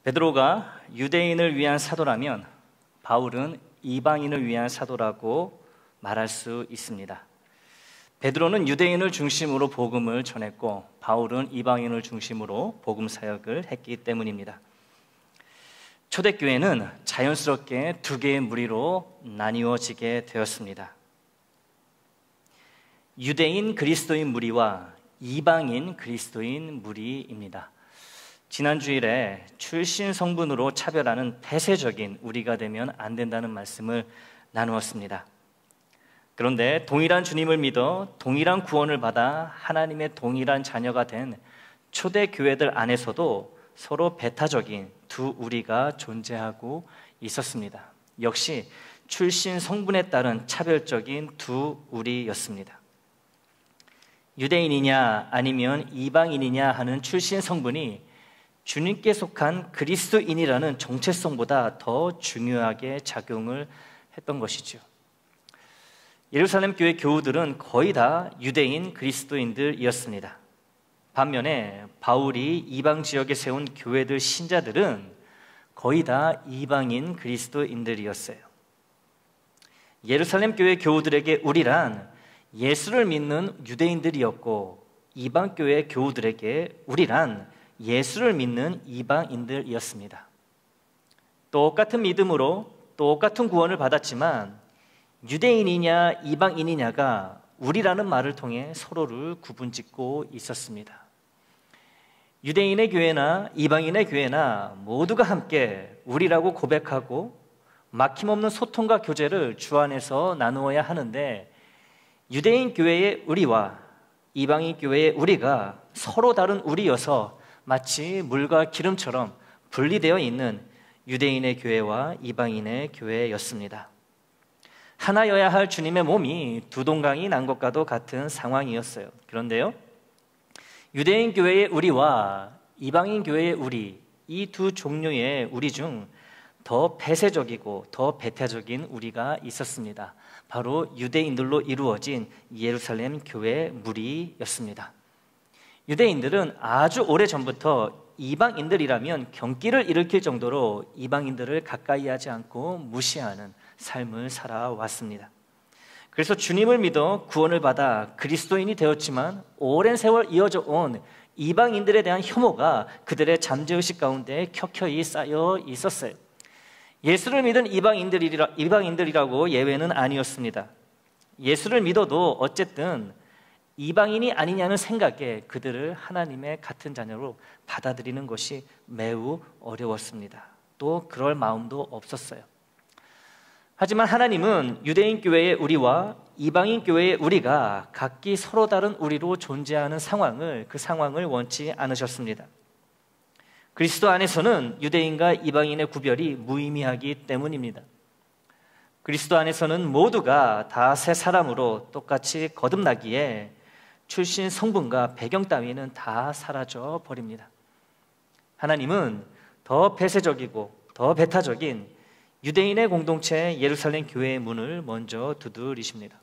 베드로가 유대인을 위한 사도라면 바울은 이방인을 위한 사도라고 말할 수 있습니다. 베드로는 유대인을 중심으로 복음을 전했고 바울은 이방인을 중심으로 복음 사역을 했기 때문입니다. 초대교회는 자연스럽게 두 개의 무리로 나뉘어지게 되었습니다. 유대인 그리스도인 무리와 이방인 그리스도인 무리입니다. 지난 주일에 출신 성분으로 차별하는 폐쇄적인 우리가 되면 안 된다는 말씀을 나누었습니다. 그런데 동일한 주님을 믿어 동일한 구원을 받아 하나님의 동일한 자녀가 된 초대교회들 안에서도 서로 배타적인 두 우리가 존재하고 있었습니다. 역시 출신 성분에 따른 차별적인 두 우리였습니다. 유대인이냐 아니면 이방인이냐 하는 출신 성분이 주님께 속한 그리스도인이라는 정체성보다 더 중요하게 작용을 했던 것이죠. 예루살렘 교회 교우들은 거의 다 유대인 그리스도인들이었습니다. 반면에 바울이 이방 지역에 세운 교회들 신자들은 거의 다 이방인 그리스도인들이었어요. 예루살렘 교회 교우들에게 우리란 예수를 믿는 유대인들이었고 이방 교회 교우들에게 우리란 예수를 믿는 이방인들이었습니다. 똑같은 믿음으로 똑같은 구원을 받았지만 유대인이냐 이방인이냐가 우리라는 말을 통해 서로를 구분짓고 있었습니다. 유대인의 교회나 이방인의 교회나 모두가 함께 우리라고 고백하고 막힘없는 소통과 교제를 주 안에서 나누어야 하는데 유대인 교회의 우리와 이방인 교회의 우리가 서로 다른 우리여서 마치 물과 기름처럼 분리되어 있는 유대인의 교회와 이방인의 교회였습니다. 하나여야 할 주님의 몸이 두 동강이 난 것과도 같은 상황이었어요. 그런데요, 유대인 교회의 우리와 이방인 교회의 우리, 이 두 종류의 우리 중 더 폐쇄적이고 더 배타적인 우리가 있었습니다. 바로 유대인들로 이루어진 예루살렘 교회 무리였습니다. 유대인들은 아주 오래전부터 이방인들이라면 경기를 일으킬 정도로 이방인들을 가까이 하지 않고 무시하는 삶을 살아왔습니다. 그래서 주님을 믿어 구원을 받아 그리스도인이 되었지만 오랜 세월 이어져 온 이방인들에 대한 혐오가 그들의 잠재의식 가운데 켜켜이 쌓여 있었어요. 예수를 믿은 이방인들이라고 예외는 아니었습니다. 예수를 믿어도 어쨌든 이방인이 아니냐는 생각에 그들을 하나님의 같은 자녀로 받아들이는 것이 매우 어려웠습니다. 또 그럴 마음도 없었어요. 하지만 하나님은 유대인 교회의 우리와 이방인 교회의 우리가 각기 서로 다른 우리로 존재하는 그 상황을 원치 않으셨습니다. 그리스도 안에서는 유대인과 이방인의 구별이 무의미하기 때문입니다. 그리스도 안에서는 모두가 다 새 사람으로 똑같이 거듭나기에 출신 성분과 배경 따위는 다 사라져 버립니다. 하나님은 더 폐쇄적이고 더 배타적인 유대인의 공동체 예루살렘 교회의 문을 먼저 두드리십니다.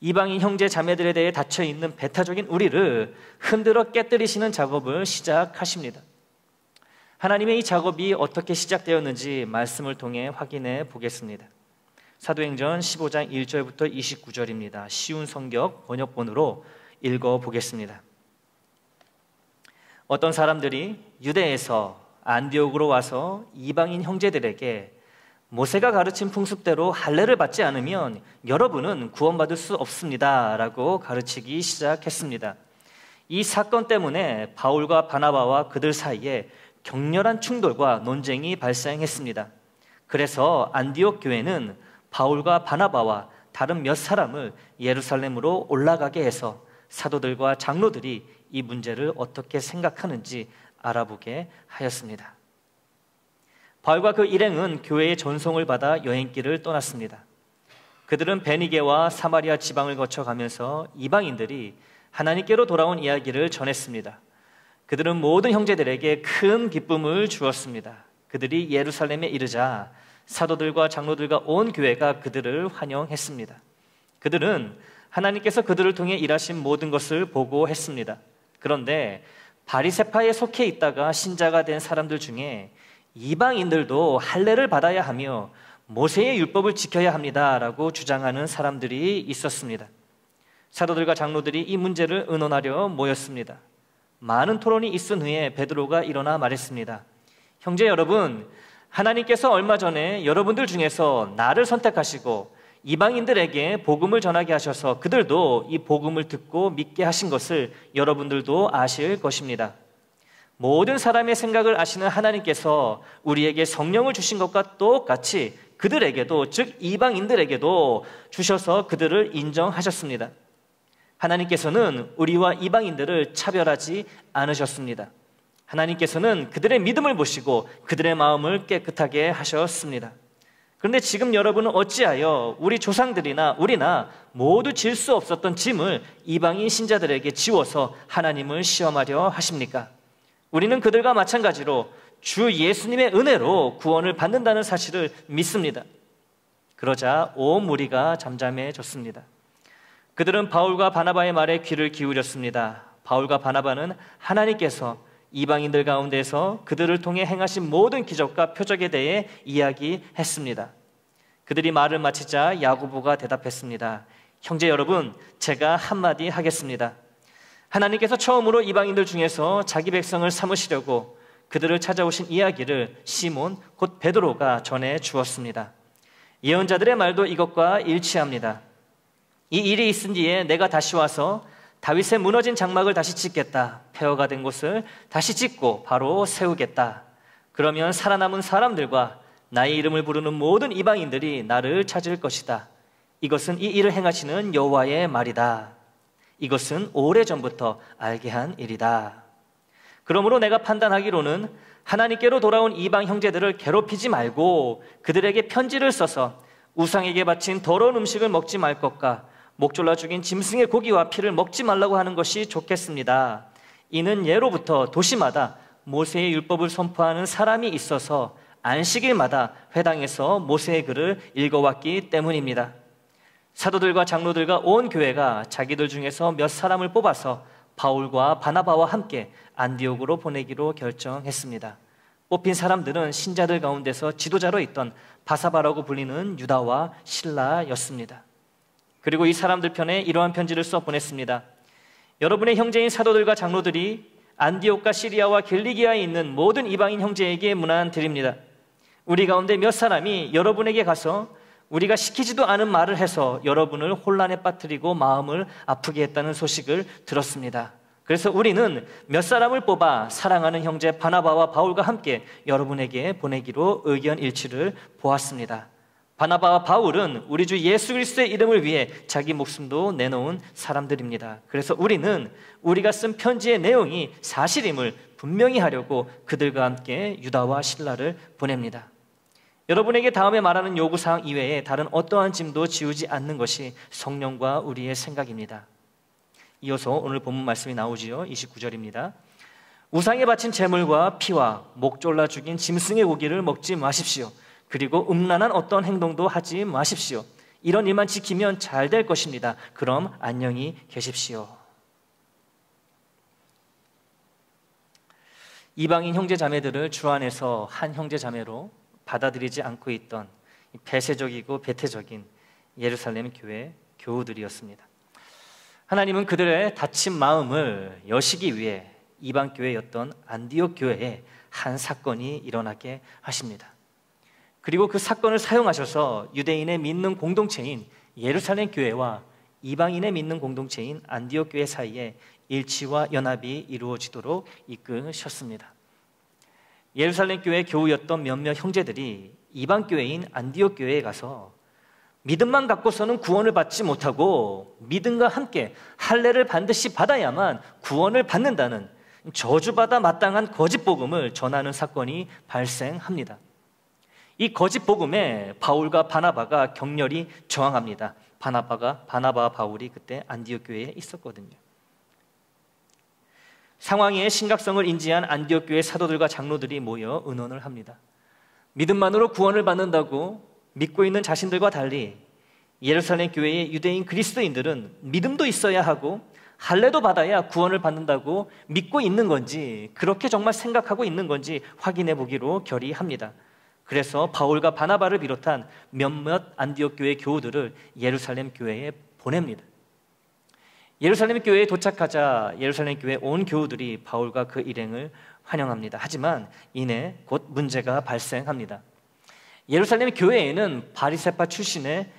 이방인 형제 자매들에 대해 닫혀있는 배타적인 우리를 흔들어 깨뜨리시는 작업을 시작하십니다. 하나님의 이 작업이 어떻게 시작되었는지 말씀을 통해 확인해 보겠습니다. 사도행전 15장 1절부터 29절입니다. 쉬운 성경 번역본으로 읽어보겠습니다. 어떤 사람들이 유대에서 안디옥으로 와서 이방인 형제들에게 모세가 가르친 풍습대로 할례를 받지 않으면 여러분은 구원받을 수 없습니다 라고 가르치기 시작했습니다. 이 사건 때문에 바울과 바나바와 그들 사이에 격렬한 충돌과 논쟁이 발생했습니다. 그래서 안디옥 교회는 바울과 바나바와 다른 몇 사람을 예루살렘으로 올라가게 해서 사도들과 장로들이 이 문제를 어떻게 생각하는지 알아보게 하였습니다. 바울과 그 일행은 교회의 전송을 받아 여행길을 떠났습니다. 그들은 베니게와 사마리아 지방을 거쳐가면서 이방인들이 하나님께로 돌아온 이야기를 전했습니다. 그들은 모든 형제들에게 큰 기쁨을 주었습니다. 그들이 예루살렘에 이르자 사도들과 장로들과 온 교회가 그들을 환영했습니다. 그들은 하나님께서 그들을 통해 일하신 모든 것을 보고했습니다. 그런데 바리새파에 속해 있다가 신자가 된 사람들 중에 이방인들도 할례를 받아야 하며 모세의 율법을 지켜야 합니다라고 주장하는 사람들이 있었습니다. 사도들과 장로들이 이 문제를 의논하려 모였습니다. 많은 토론이 있은 후에 베드로가 일어나 말했습니다. 형제 여러분, 하나님께서 얼마 전에 여러분들 중에서 나를 선택하시고 이방인들에게 복음을 전하게 하셔서 그들도 이 복음을 듣고 믿게 하신 것을 여러분들도 아실 것입니다. 모든 사람의 생각을 아시는 하나님께서 우리에게 성령을 주신 것과 똑같이 그들에게도, 즉 이방인들에게도 주셔서 그들을 인정하셨습니다. 하나님께서는 우리와 이방인들을 차별하지 않으셨습니다. 하나님께서는 그들의 믿음을 보시고 그들의 마음을 깨끗하게 하셨습니다. 그런데 지금 여러분은 어찌하여 우리 조상들이나 우리나 모두 질 수 없었던 짐을 이방인 신자들에게 지워서 하나님을 시험하려 하십니까? 우리는 그들과 마찬가지로 주 예수님의 은혜로 구원을 받는다는 사실을 믿습니다. 그러자 온 무리가 잠잠해졌습니다. 그들은 바울과 바나바의 말에 귀를 기울였습니다. 바울과 바나바는 하나님께서 이방인들 가운데서 그들을 통해 행하신 모든 기적과 표적에 대해 이야기했습니다. 그들이 말을 마치자 야고보가 대답했습니다. 형제 여러분, 제가 한마디 하겠습니다. 하나님께서 처음으로 이방인들 중에서 자기 백성을 삼으시려고 그들을 찾아오신 이야기를 시몬 곧 베드로가 전해 주었습니다. 예언자들의 말도 이것과 일치합니다. 이 일이 있은 뒤에 내가 다시 와서 다윗의 무너진 장막을 다시 짓겠다. 폐허가 된 곳을 다시 짓고 바로 세우겠다. 그러면 살아남은 사람들과 나의 이름을 부르는 모든 이방인들이 나를 찾을 것이다. 이것은 이 일을 행하시는 여호와의 말이다. 이것은 오래전부터 알게 한 일이다. 그러므로 내가 판단하기로는 하나님께로 돌아온 이방 형제들을 괴롭히지 말고 그들에게 편지를 써서 우상에게 바친 더러운 음식을 먹지 말 것과 목졸라 죽인 짐승의 고기와 피를 먹지 말라고 하는 것이 좋겠습니다. 이는 예로부터 도시마다 모세의 율법을 선포하는 사람이 있어서 안식일마다 회당에서 모세의 글을 읽어왔기 때문입니다. 사도들과 장로들과 온 교회가 자기들 중에서 몇 사람을 뽑아서 바울과 바나바와 함께 안디옥으로 보내기로 결정했습니다. 뽑힌 사람들은 신자들 가운데서 지도자로 있던 바사바라고 불리는 유다와 실라였습니다. 그리고 이 사람들 편에 이러한 편지를 써 보냈습니다. 여러분의 형제인 사도들과 장로들이 안디옥과 시리아와 길리기아에 있는 모든 이방인 형제에게 문안 드립니다. 우리 가운데 몇 사람이 여러분에게 가서 우리가 시키지도 않은 말을 해서 여러분을 혼란에 빠뜨리고 마음을 아프게 했다는 소식을 들었습니다. 그래서 우리는 몇 사람을 뽑아 사랑하는 형제 바나바와 바울과 함께 여러분에게 보내기로 의견 일치를 보았습니다. 바나바와 바울은 우리 주 예수 그리스도의 이름을 위해 자기 목숨도 내놓은 사람들입니다. 그래서 우리는 우리가 쓴 편지의 내용이 사실임을 분명히 하려고 그들과 함께 유다와 실라를 보냅니다. 여러분에게 다음에 말하는 요구사항 이외에 다른 어떠한 짐도 지우지 않는 것이 성령과 우리의 생각입니다. 이어서 오늘 본문 말씀이 나오지요. 29절입니다. 우상에 바친 제물과 피와 목졸라 죽인 짐승의 고기를 먹지 마십시오. 그리고 음란한 어떤 행동도 하지 마십시오. 이런 일만 지키면 잘 될 것입니다. 그럼 안녕히 계십시오. 이방인 형제 자매들을 주 안에서 한 형제 자매로 받아들이지 않고 있던 폐쇄적이고 배태적인 예루살렘 교회 교우들이었습니다. 하나님은 그들의 다친 마음을 여시기 위해 이방 교회였던 안디옥 교회에 한 사건이 일어나게 하십니다. 그리고 그 사건을 사용하셔서 유대인의 믿는 공동체인 예루살렘 교회와 이방인의 믿는 공동체인 안디옥 교회 사이에 일치와 연합이 이루어지도록 이끄셨습니다. 예루살렘 교회 교우였던 몇몇 형제들이 이방 교회인 안디옥 교회에 가서 믿음만 갖고서는 구원을 받지 못하고 믿음과 함께 할례를 반드시 받아야만 구원을 받는다는 저주받아 마땅한 거짓 복음을 전하는 사건이 발생합니다. 이 거짓 복음에 바울과 바나바가 격렬히 저항합니다. 바나바와 바울이 그때 안디옥 교회에 있었거든요. 상황의 심각성을 인지한 안디옥 교회 사도들과 장로들이 모여 의논을 합니다. 믿음만으로 구원을 받는다고 믿고 있는 자신들과 달리 예루살렘 교회의 유대인 그리스도인들은 믿음도 있어야 하고 할례도 받아야 구원을 받는다고 믿고 있는 건지, 그렇게 정말 생각하고 있는 건지 확인해 보기로 결의합니다. 그래서 바울과 바나바를 비롯한 몇몇 안디옥 교회 교우들을 예루살렘 교회에 보냅니다. 예루살렘 교회에 도착하자 예루살렘 교회 온 교우들이 바울과 그 일행을 환영합니다. 하지만 이내 곧 문제가 발생합니다. 예루살렘 교회에는 바리새파 출신의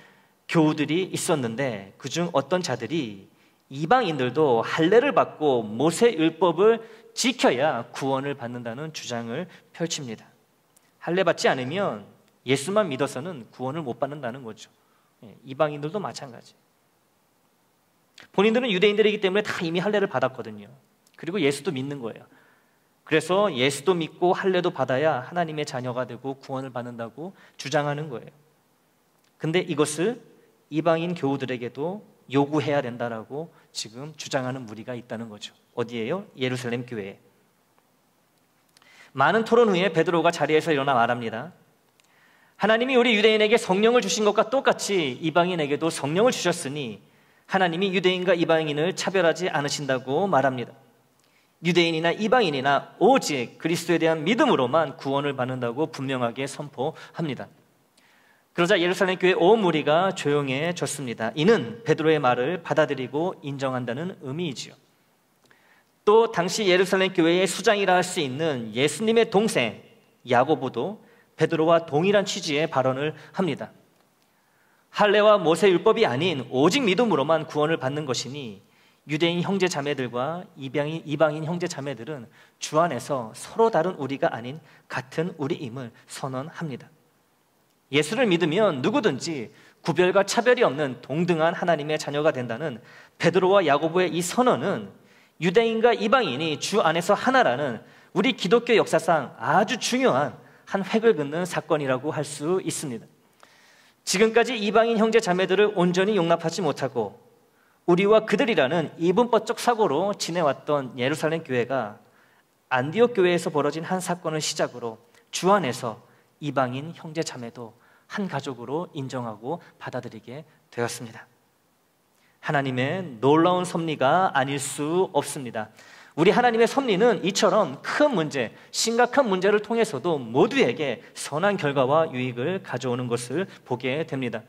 교우들이 있었는데 그중 어떤 자들이 이방인들도 할례를 받고 모세 율법을 지켜야 구원을 받는다는 주장을 펼칩니다. 할례 받지 않으면 예수만 믿어서는 구원을 못 받는다는 거죠. 이방인들도 마찬가지. 본인들은 유대인들이기 때문에 다 이미 할례를 받았거든요. 그리고 예수도 믿는 거예요. 그래서 예수도 믿고 할례도 받아야 하나님의 자녀가 되고 구원을 받는다고 주장하는 거예요. 근데 이것을 이방인 교우들에게도 요구해야 된다라고 지금 주장하는 무리가 있다는 거죠. 어디예요? 예루살렘 교회에. 많은 토론 후에 베드로가 자리에서 일어나 말합니다. 하나님이 우리 유대인에게 성령을 주신 것과 똑같이 이방인에게도 성령을 주셨으니 하나님이 유대인과 이방인을 차별하지 않으신다고 말합니다. 유대인이나 이방인이나 오직 그리스도에 대한 믿음으로만 구원을 받는다고 분명하게 선포합니다. 그러자 예루살렘 교회 온 무리가 조용해졌습니다. 이는 베드로의 말을 받아들이고 인정한다는 의미이지요. 또 당시 예루살렘 교회의 수장이라 할 수 있는 예수님의 동생 야고보도 베드로와 동일한 취지의 발언을 합니다. 할례와 모세 율법이 아닌 오직 믿음으로만 구원을 받는 것이니 유대인 형제 자매들과 이방인 형제 자매들은 주 안에서 서로 다른 우리가 아닌 같은 우리임을 선언합니다. 예수를 믿으면 누구든지 구별과 차별이 없는 동등한 하나님의 자녀가 된다는 베드로와 야고보의 이 선언은 유대인과 이방인이 주 안에서 하나라는 우리 기독교 역사상 아주 중요한 한 획을 긋는 사건이라고 할 수 있습니다. 지금까지 이방인 형제 자매들을 온전히 용납하지 못하고 우리와 그들이라는 이분법적 사고로 지내왔던 예루살렘 교회가 안디옥 교회에서 벌어진 한 사건을 시작으로 주 안에서 이방인 형제 자매도 한 가족으로 인정하고 받아들이게 되었습니다. 하나님의 놀라운 섭리가 아닐 수 없습니다. 우리 하나님의 섭리는 이처럼 큰 문제, 심각한 문제를 통해서도 모두에게 선한 결과와 유익을 가져오는 것을 보게 됩니다.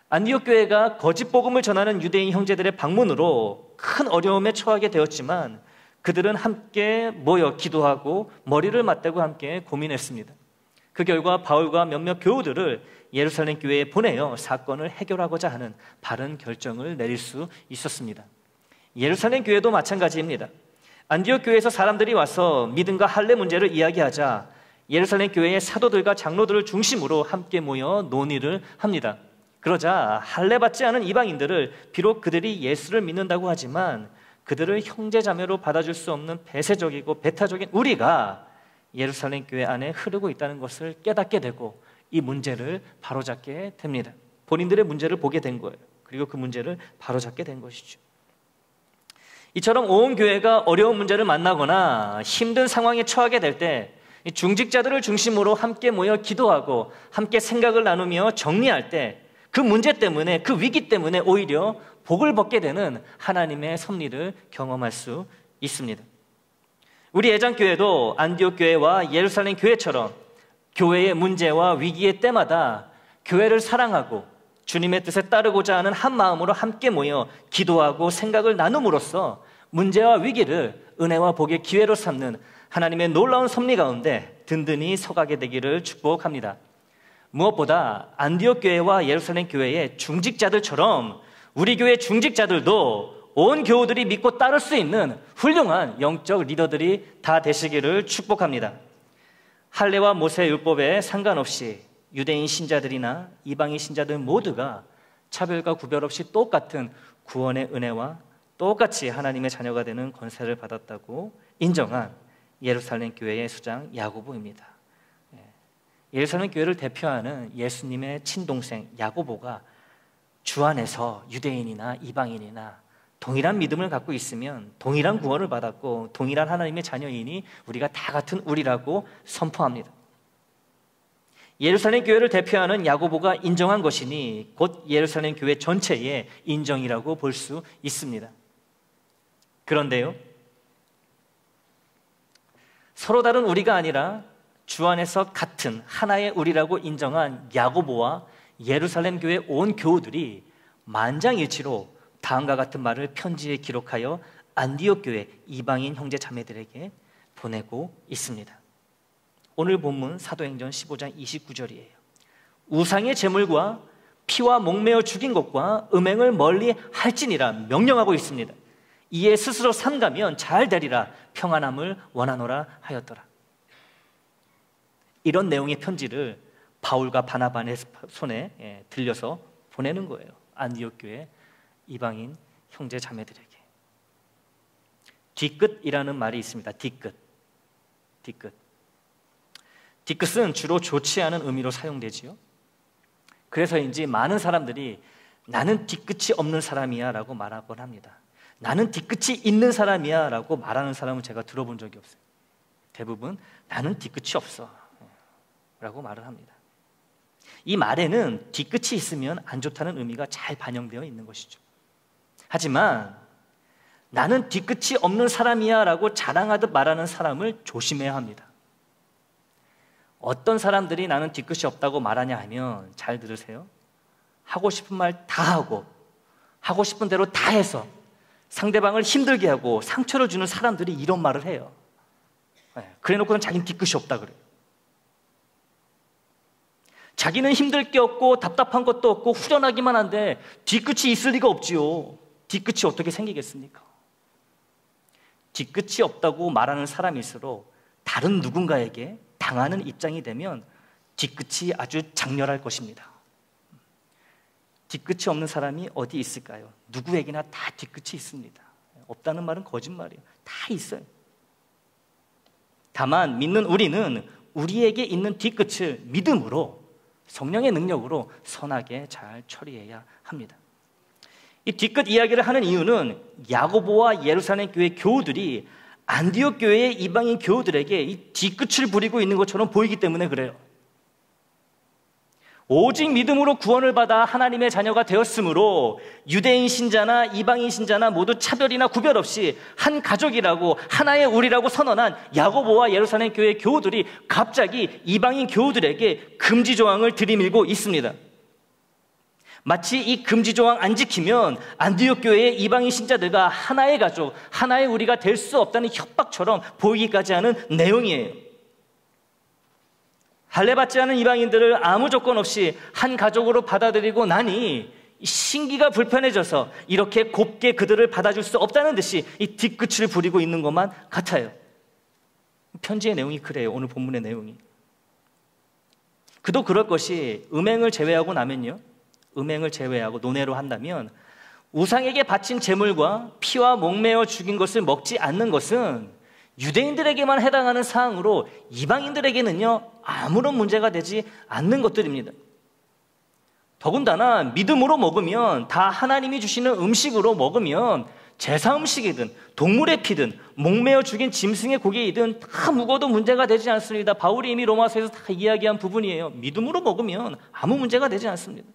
안디옥 교회가 거짓 복음을 전하는 유대인 형제들의 방문으로 큰 어려움에 처하게 되었지만 그들은 함께 모여 기도하고 머리를 맞대고 함께 고민했습니다. 그 결과 바울과 몇몇 교우들을 예루살렘 교회에 보내어 사건을 해결하고자 하는 바른 결정을 내릴 수 있었습니다. 예루살렘 교회도 마찬가지입니다. 안디옥 교회에서 사람들이 와서 믿음과 할례 문제를 이야기하자 예루살렘 교회의 사도들과 장로들을 중심으로 함께 모여 논의를 합니다. 그러자 할례 받지 않은 이방인들을 비록 그들이 예수를 믿는다고 하지만 그들을 형제자매로 받아줄 수 없는 폐쇄적이고 배타적인 우리가 예루살렘 교회 안에 흐르고 있다는 것을 깨닫게 되고 이 문제를 바로잡게 됩니다. 본인들의 문제를 보게 된 거예요. 그리고 그 문제를 바로잡게 된 것이죠. 이처럼 온 교회가 어려운 문제를 만나거나 힘든 상황에 처하게 될 때 중직자들을 중심으로 함께 모여 기도하고 함께 생각을 나누며 정리할 때 그 문제 때문에, 그 위기 때문에 오히려 복을 받게 되는 하나님의 섭리를 경험할 수 있습니다. 우리 애장교회도 안디옥 교회와 예루살렘 교회처럼 교회의 문제와 위기의 때마다 교회를 사랑하고 주님의 뜻에 따르고자 하는 한 마음으로 함께 모여 기도하고 생각을 나눔으로써 문제와 위기를 은혜와 복의 기회로 삼는 하나님의 놀라운 섭리 가운데 든든히 서가게 되기를 축복합니다. 무엇보다 안디옥 교회와 예루살렘 교회의 중직자들처럼 우리 교회 중직자들도 온 교우들이 믿고 따를 수 있는 훌륭한 영적 리더들이 다 되시기를 축복합니다. 할례와 모세 율법에 상관없이 유대인 신자들이나 이방인 신자들 모두가 차별과 구별 없이 똑같은 구원의 은혜와 똑같이 하나님의 자녀가 되는 권세를 받았다고 인정한 예루살렘 교회의 수장 야고보입니다. 예루살렘 교회를 대표하는 예수님의 친동생 야고보가 주 안에서 유대인이나 이방인이나 동일한 믿음을 갖고 있으면 동일한 구원을 받았고 동일한 하나님의 자녀이니 우리가 다 같은 우리라고 선포합니다. 예루살렘 교회를 대표하는 야고보가 인정한 것이니 곧 예루살렘 교회 전체의 인정이라고 볼 수 있습니다. 그런데요, 서로 다른 우리가 아니라 주 안에서 같은 하나의 우리라고 인정한 야고보와 예루살렘 교회 온 교우들이 만장일치로 다음과 같은 말을 편지에 기록하여 안디옥 교회 이방인 형제 자매들에게 보내고 있습니다. 오늘 본문 사도행전 15장 29절이에요. 우상의 제물과 피와 목매어 죽인 것과 음행을 멀리 할지니라 명령하고 있습니다. 이에 스스로 삼가면 잘 되리라 평안함을 원하노라 하였더라. 이런 내용의 편지를 바울과 바나바의 손에 들려서 보내는 거예요. 안디옥 교회 이방인 형제 자매들에게. 뒤끝이라는 말이 있습니다. 뒤끝. 뒤끝은 주로 좋지 않은 의미로 사용되지요. 그래서인지 많은 사람들이 나는 뒤끝이 없는 사람이야 라고 말하곤 합니다. 나는 뒤끝이 있는 사람이야 라고 말하는 사람은 제가 들어본 적이 없어요. 대부분 나는 뒤끝이 없어 라고 말을 합니다. 이 말에는 뒤끝이 있으면 안 좋다는 의미가 잘 반영되어 있는 것이죠. 하지만 나는 뒤끝이 없는 사람이야 라고 자랑하듯 말하는 사람을 조심해야 합니다. 어떤 사람들이 나는 뒤끝이 없다고 말하냐 하면, 잘 들으세요, 하고 싶은 말 다 하고 하고 싶은 대로 다 해서 상대방을 힘들게 하고 상처를 주는 사람들이 이런 말을 해요. 그래 놓고는 자기는 뒤끝이 없다 그래요. 자기는 힘들 게 없고 답답한 것도 없고 후련하기만 한데 뒤끝이 있을 리가 없지요. 뒤끝이 어떻게 생기겠습니까? 뒤끝이 없다고 말하는 사람일수록 다른 누군가에게 당하는 입장이 되면 뒤끝이 아주 장렬할 것입니다. 뒤끝이 없는 사람이 어디 있을까요? 누구에게나 다 뒤끝이 있습니다. 없다는 말은 거짓말이에요. 다 있어요. 다만 믿는 우리는 우리에게 있는 뒤끝을 믿음으로, 성령의 능력으로 선하게 잘 처리해야 합니다. 이 뒤끝 이야기를 하는 이유는 야고보와 예루살렘 교회 교우들이 안디옥 교회의 이방인 교우들에게 이 뒤끝을 부리고 있는 것처럼 보이기 때문에 그래요. 오직 믿음으로 구원을 받아 하나님의 자녀가 되었으므로 유대인 신자나 이방인 신자나 모두 차별이나 구별 없이 한 가족이라고, 하나의 우리라고 선언한 야고보와 예루살렘 교회 교우들이 갑자기 이방인 교우들에게 금지 조항을 들이밀고 있습니다. 마치 이 금지 조항 안 지키면 안디옥 교회의 이방인 신자들과 하나의 가족, 하나의 우리가 될 수 없다는 협박처럼 보이기까지 하는 내용이에요. 할례받지 않은 이방인들을 아무 조건 없이 한 가족으로 받아들이고 나니 신기가 불편해져서 이렇게 곱게 그들을 받아줄 수 없다는 듯이 이 뒤끝을 부리고 있는 것만 같아요. 편지의 내용이 그래요. 오늘 본문의 내용이. 그도 그럴 것이, 음행을 제외하고 나면요, 음행을 제외하고 논외로 한다면 우상에게 바친 제물과 피와 목매어 죽인 것을 먹지 않는 것은 유대인들에게만 해당하는 사항으로 이방인들에게는요 아무런 문제가 되지 않는 것들입니다. 더군다나 믿음으로 먹으면, 다 하나님이 주시는 음식으로 먹으면 제사 음식이든 동물의 피든 목매어 죽인 짐승의 고기이든 다 묵어도 문제가 되지 않습니다. 바울이 이미 로마서에서 다 이야기한 부분이에요. 믿음으로 먹으면 아무 문제가 되지 않습니다.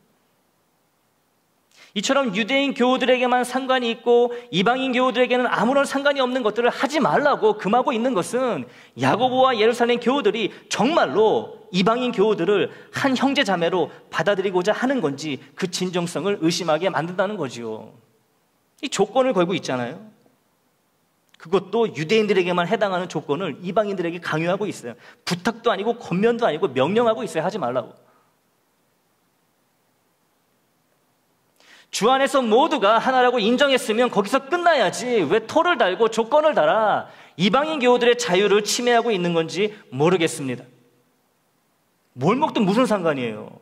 이처럼 유대인 교우들에게만 상관이 있고 이방인 교우들에게는 아무런 상관이 없는 것들을 하지 말라고 금하고 있는 것은 야고보와 예루살렘 교우들이 정말로 이방인 교우들을 한 형제 자매로 받아들이고자 하는 건지 그 진정성을 의심하게 만든다는 거지요. 이 조건을 걸고 있잖아요. 그것도 유대인들에게만 해당하는 조건을 이방인들에게 강요하고 있어요. 부탁도 아니고 권면도 아니고 명령하고 있어요. 하지 말라고. 주 안에서 모두가 하나라고 인정했으면 거기서 끝나야지 왜 토를 달고 조건을 달아 이방인 교우들의 자유를 침해하고 있는 건지 모르겠습니다. 뭘 먹든 무슨 상관이에요.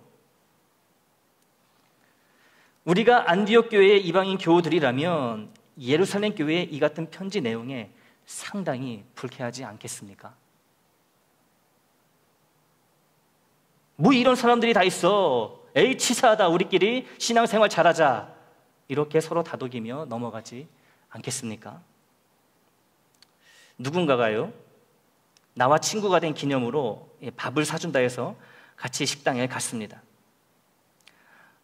우리가 안디옥 교회의 이방인 교우들이라면 예루살렘 교회의 이 같은 편지 내용에 상당히 불쾌하지 않겠습니까? 뭐 이런 사람들이 다 있어. 에이 치사하다, 우리끼리 신앙생활 잘하자, 이렇게 서로 다독이며 넘어가지 않겠습니까? 누군가가요 나와 친구가 된 기념으로 밥을 사준다 해서 같이 식당에 갔습니다.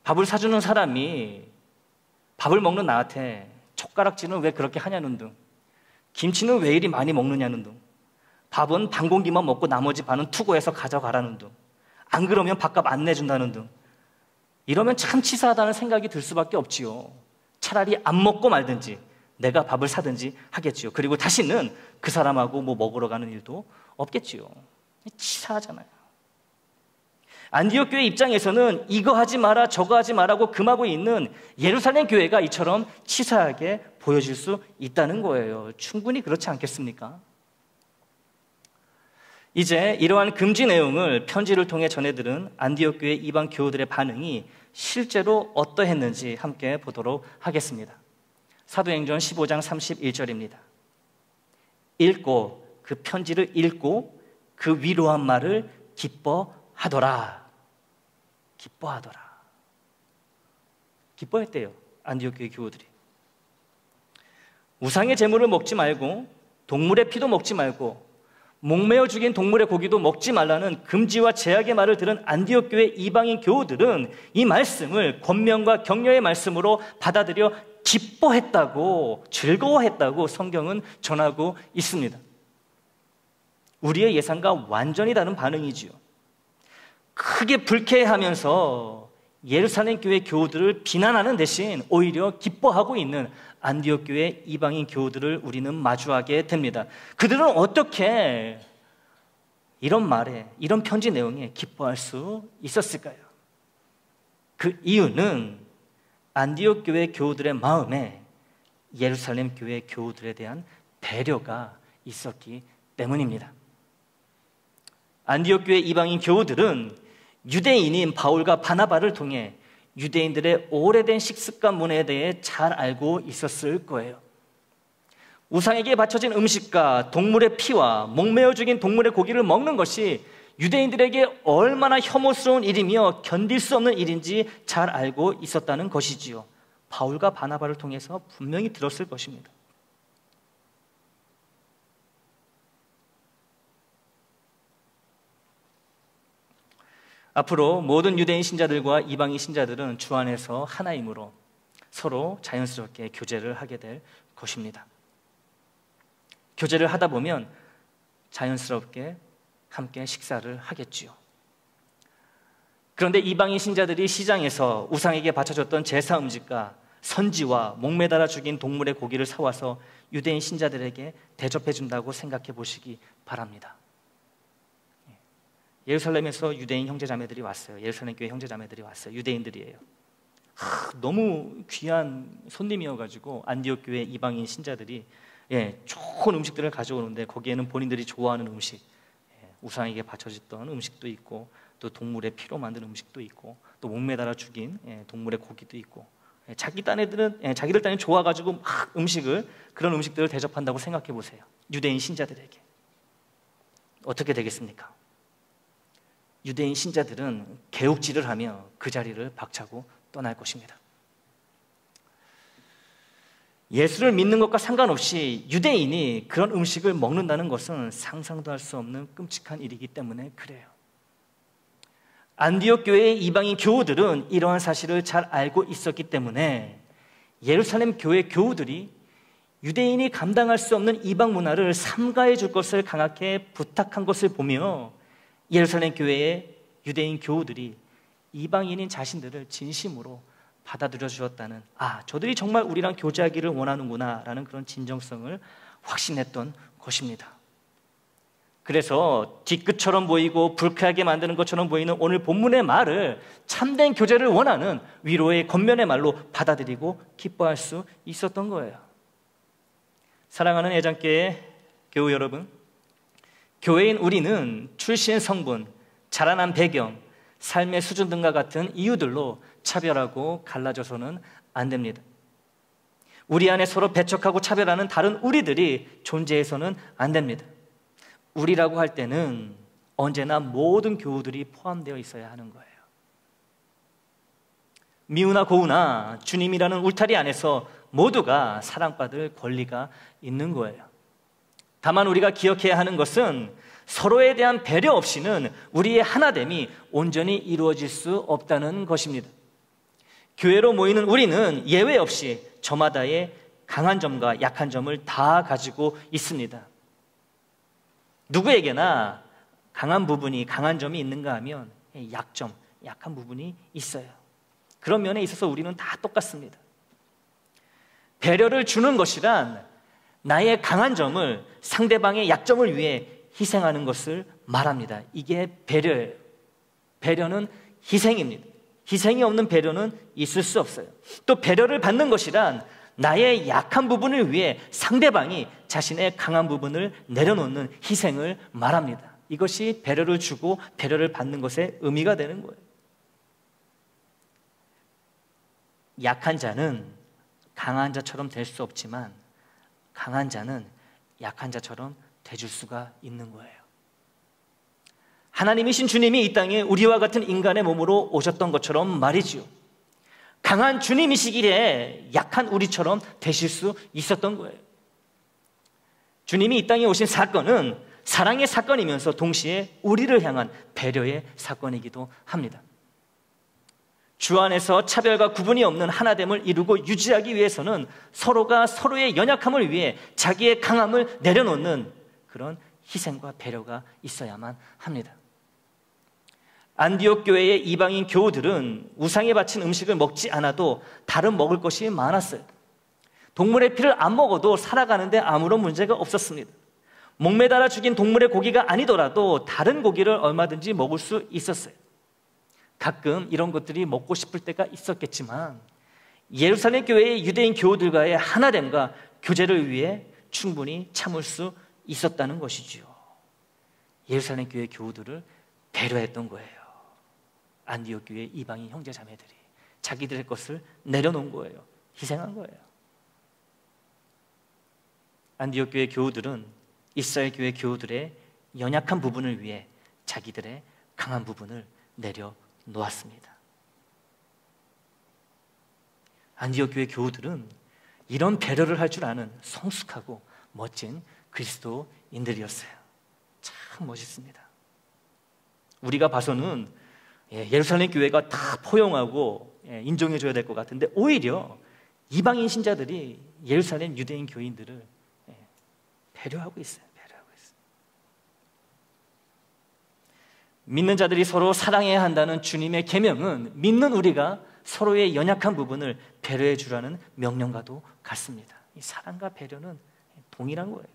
밥을 사주는 사람이 밥을 먹는 나한테 젓가락질은 왜 그렇게 하냐는 등 김치는 왜 이리 많이 먹느냐는 둥, 밥은 반 공기만 먹고 나머지 반은 투고해서 가져가라는 둥, 안 그러면 밥값 안 내준다는 둥. 이러면 참 치사하다는 생각이 들 수밖에 없지요. 차라리 안 먹고 말든지 내가 밥을 사든지 하겠지요. 그리고 다시는 그 사람하고 뭐 먹으러 가는 일도 없겠지요. 치사하잖아요. 안디옥 교회 입장에서는 이거 하지 마라 저거 하지 마라고 금하고 있는 예루살렘 교회가 이처럼 치사하게 보여질 수 있다는 거예요. 충분히 그렇지 않겠습니까? 이제 이러한 금지 내용을 편지를 통해 전해들은 안디옥 교회 이방 교우들의 반응이 실제로 어떠했는지 함께 보도록 하겠습니다. 사도행전 15장 31절입니다. 읽고, 그 편지를 읽고 그 위로한 말을 기뻐하더라. 기뻐하더라. 기뻐했대요, 안디옥 교회 교우들이. 우상의 제물을 먹지 말고 동물의 피도 먹지 말고 목매어 죽인 동물의 고기도 먹지 말라는 금지와 제약의 말을 들은 안디옥 교회 이방인 교우들은 이 말씀을 권면과 격려의 말씀으로 받아들여 기뻐했다고, 즐거워했다고 성경은 전하고 있습니다. 우리의 예상과 완전히 다른 반응이지요. 크게 불쾌해하면서 예루살렘 교회 교우들을 비난하는 대신 오히려 기뻐하고 있는 안디옥 교회 이방인 교우들을 우리는 마주하게 됩니다. 그들은 어떻게 이런 말에, 이런 편지 내용에 기뻐할 수 있었을까요? 그 이유는 안디옥 교회 교우들의 마음에 예루살렘 교회 교우들에 대한 배려가 있었기 때문입니다. 안디옥 교회 이방인 교우들은 유대인인 바울과 바나바를 통해 유대인들의 오래된 식습관 문화에 대해 잘 알고 있었을 거예요. 우상에게 바쳐진 음식과 동물의 피와 목매어 죽인 동물의 고기를 먹는 것이 유대인들에게 얼마나 혐오스러운 일이며 견딜 수 없는 일인지 잘 알고 있었다는 것이지요. 바울과 바나바를 통해서 분명히 들었을 것입니다. 앞으로 모든 유대인 신자들과 이방인 신자들은 주 안에서 하나이므로 서로 자연스럽게 교제를 하게 될 것입니다. 교제를 하다 보면 자연스럽게 함께 식사를 하겠지요. 그런데 이방인 신자들이 시장에서 우상에게 바쳐졌던 제사 음식과 선지와 목매달아 죽인 동물의 고기를 사와서 유대인 신자들에게 대접해 준다고 생각해 보시기 바랍니다. 예루살렘에서 유대인 형제자매들이 왔어요. 예루살렘 교회 형제자매들이 왔어요. 유대인들이에요. 너무 귀한 손님이어가지고 안디옥 교회 이방인 신자들이 좋은 음식들을 가져오는데 거기에는 본인들이 좋아하는 음식, 우상에게 바쳐졌던 음식도 있고 또 동물의 피로 만든 음식도 있고 또 목매달아 죽인 동물의 고기도 있고 자기들 딴에 좋아가지고 막 그런 음식들을 대접한다고 생각해 보세요. 유대인 신자들에게 어떻게 되겠습니까? 유대인 신자들은 개옥질을 하며 그 자리를 박차고 떠날 것입니다. 예수를 믿는 것과 상관없이 유대인이 그런 음식을 먹는다는 것은 상상도 할 수 없는 끔찍한 일이기 때문에 그래요. 안디옥 교회의 이방인 교우들은 이러한 사실을 잘 알고 있었기 때문에 예루살렘 교회 교우들이 유대인이 감당할 수 없는 이방 문화를 삼가해 줄 것을 강하게 부탁한 것을 보며 예루살렘 교회의 유대인 교우들이 이방인인 자신들을 진심으로 받아들여 주었다는, 저들이 정말 우리랑 교제하기를 원하는구나 라는 그런 진정성을 확신했던 것입니다. 그래서 뒤끝처럼 보이고 불쾌하게 만드는 것처럼 보이는 오늘 본문의 말을 참된 교제를 원하는 위로의 권면의 말로 받아들이고 기뻐할 수 있었던 거예요. 사랑하는 애장교회 교우 여러분, 교회인 우리는 출신 성분, 자라난 배경, 삶의 수준 등과 같은 이유들로 차별하고 갈라져서는 안 됩니다. 우리 안에 서로 배척하고 차별하는 다른 우리들이 존재해서는 안 됩니다. 우리라고 할 때는 언제나 모든 교우들이 포함되어 있어야 하는 거예요. 미우나 고우나 주님이라는 울타리 안에서 모두가 사랑받을 권리가 있는 거예요. 다만 우리가 기억해야 하는 것은 서로에 대한 배려 없이는 우리의 하나됨이 온전히 이루어질 수 없다는 것입니다. 교회로 모이는 우리는 예외 없이 저마다의 강한 점과 약한 점을 다 가지고 있습니다. 누구에게나 강한 부분이, 강한 점이 있는가 하면 약점, 약한 부분이 있어요. 그런 면에 있어서 우리는 다 똑같습니다. 배려를 주는 것이란 나의 강한 점을 상대방의 약점을 위해 희생하는 것을 말합니다. 이게 배려예요. 배려는 희생입니다. 희생이 없는 배려는 있을 수 없어요. 또 배려를 받는 것이란 나의 약한 부분을 위해 상대방이 자신의 강한 부분을 내려놓는 희생을 말합니다. 이것이 배려를 주고 배려를 받는 것의 의미가 되는 거예요. 약한 자는 강한 자처럼 될 수 없지만 강한 자는 약한 자처럼 돼줄 수가 있는 거예요. 하나님이신 주님이 이 땅에 우리와 같은 인간의 몸으로 오셨던 것처럼 말이지요. 강한 주님이시기에 약한 우리처럼 되실 수 있었던 거예요. 주님이 이 땅에 오신 사건은 사랑의 사건이면서 동시에 우리를 향한 배려의 사건이기도 합니다. 주 안에서 차별과 구분이 없는 하나됨을 이루고 유지하기 위해서는 서로가 서로의 연약함을 위해 자기의 강함을 내려놓는 그런 희생과 배려가 있어야만 합니다. 안디옥 교회의 이방인 교우들은 우상에 바친 음식을 먹지 않아도 다른 먹을 것이 많았어요. 동물의 피를 안 먹어도 살아가는데 아무런 문제가 없었습니다. 목매달아 죽인 동물의 고기가 아니더라도 다른 고기를 얼마든지 먹을 수 있었어요. 가끔 이런 것들이 먹고 싶을 때가 있었겠지만 예루살렘 교회의 유대인 교우들과의 하나됨과 교제를 위해 충분히 참을 수 있었다는 것이지요. 예루살렘 교회 교우들을 배려했던 거예요. 안디옥 교회 이방인 형제 자매들이 자기들의 것을 내려놓은 거예요. 희생한 거예요. 안디옥 교회 교우들은 이스라엘 교회 교우들의 연약한 부분을 위해 자기들의 강한 부분을 내려놓았습니다. 안디옥 교회 교우들은 이런 배려를 할 줄 아는 성숙하고 멋진 그리스도인들이었어요. 참 멋있습니다. 우리가 봐서는 예루살렘 교회가 다 포용하고 인정해줘야 될 것 같은데 오히려 이방인 신자들이 예루살렘 유대인 교인들을 배려하고 있어요. 믿는 자들이 서로 사랑해야 한다는 주님의 계명은 믿는 우리가 서로의 연약한 부분을 배려해 주라는 명령과도 같습니다. 이 사랑과 배려는 동일한 거예요.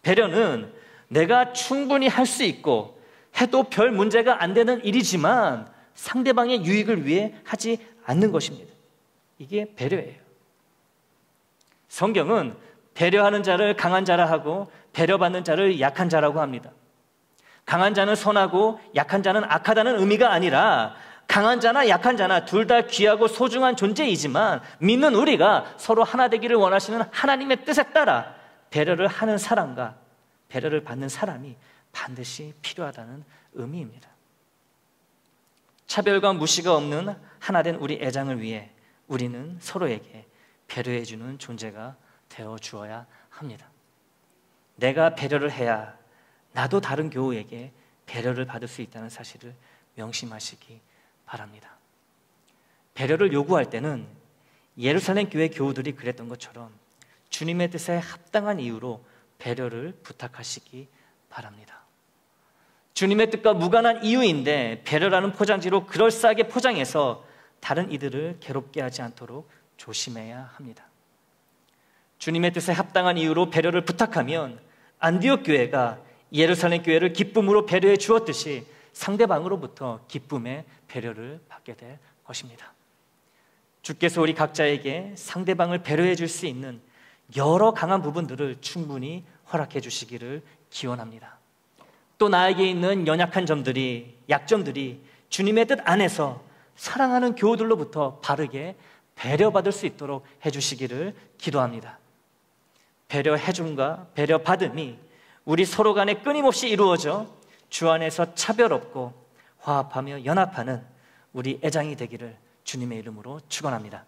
배려는 내가 충분히 할 수 있고 해도 별 문제가 안 되는 일이지만 상대방의 유익을 위해 하지 않는 것입니다. 이게 배려예요. 성경은 배려하는 자를 강한 자라 하고 배려받는 자를 약한 자라고 합니다. 강한 자는 선하고 약한 자는 악하다는 의미가 아니라 강한 자나 약한 자나 둘 다 귀하고 소중한 존재이지만 믿는 우리가 서로 하나 되기를 원하시는 하나님의 뜻에 따라 배려를 하는 사람과 배려를 받는 사람이 반드시 필요하다는 의미입니다. 차별과 무시가 없는 하나된 우리 애장을 위해 우리는 서로에게 배려해주는 존재가 되어 주어야 합니다. 내가 배려를 해야 나도 다른 교우에게 배려를 받을 수 있다는 사실을 명심하시기 바랍니다. 배려를 요구할 때는 예루살렘 교회 교우들이 그랬던 것처럼 주님의 뜻에 합당한 이유로 배려를 부탁하시기 바랍니다. 주님의 뜻과 무관한 이유인데 배려라는 포장지로 그럴싸하게 포장해서 다른 이들을 괴롭게 하지 않도록 조심해야 합니다. 주님의 뜻에 합당한 이유로 배려를 부탁하면 안디옥 교회가 예루살렘 교회를 기쁨으로 배려해 주었듯이 상대방으로부터 기쁨의 배려를 받게 될 것입니다. 주께서 우리 각자에게 상대방을 배려해 줄 수 있는 여러 강한 부분들을 충분히 허락해 주시기를 기원합니다. 또 나에게 있는 연약한 점들이, 약점들이 주님의 뜻 안에서 사랑하는 교우들로부터 바르게 배려받을 수 있도록 해주시기를 기도합니다. 배려해줌과 배려받음이 우리 서로 간에 끊임없이 이루어져 주 안에서 차별 없고 화합하며 연합하는 우리 애장이 되기를 주님의 이름으로 축원합니다.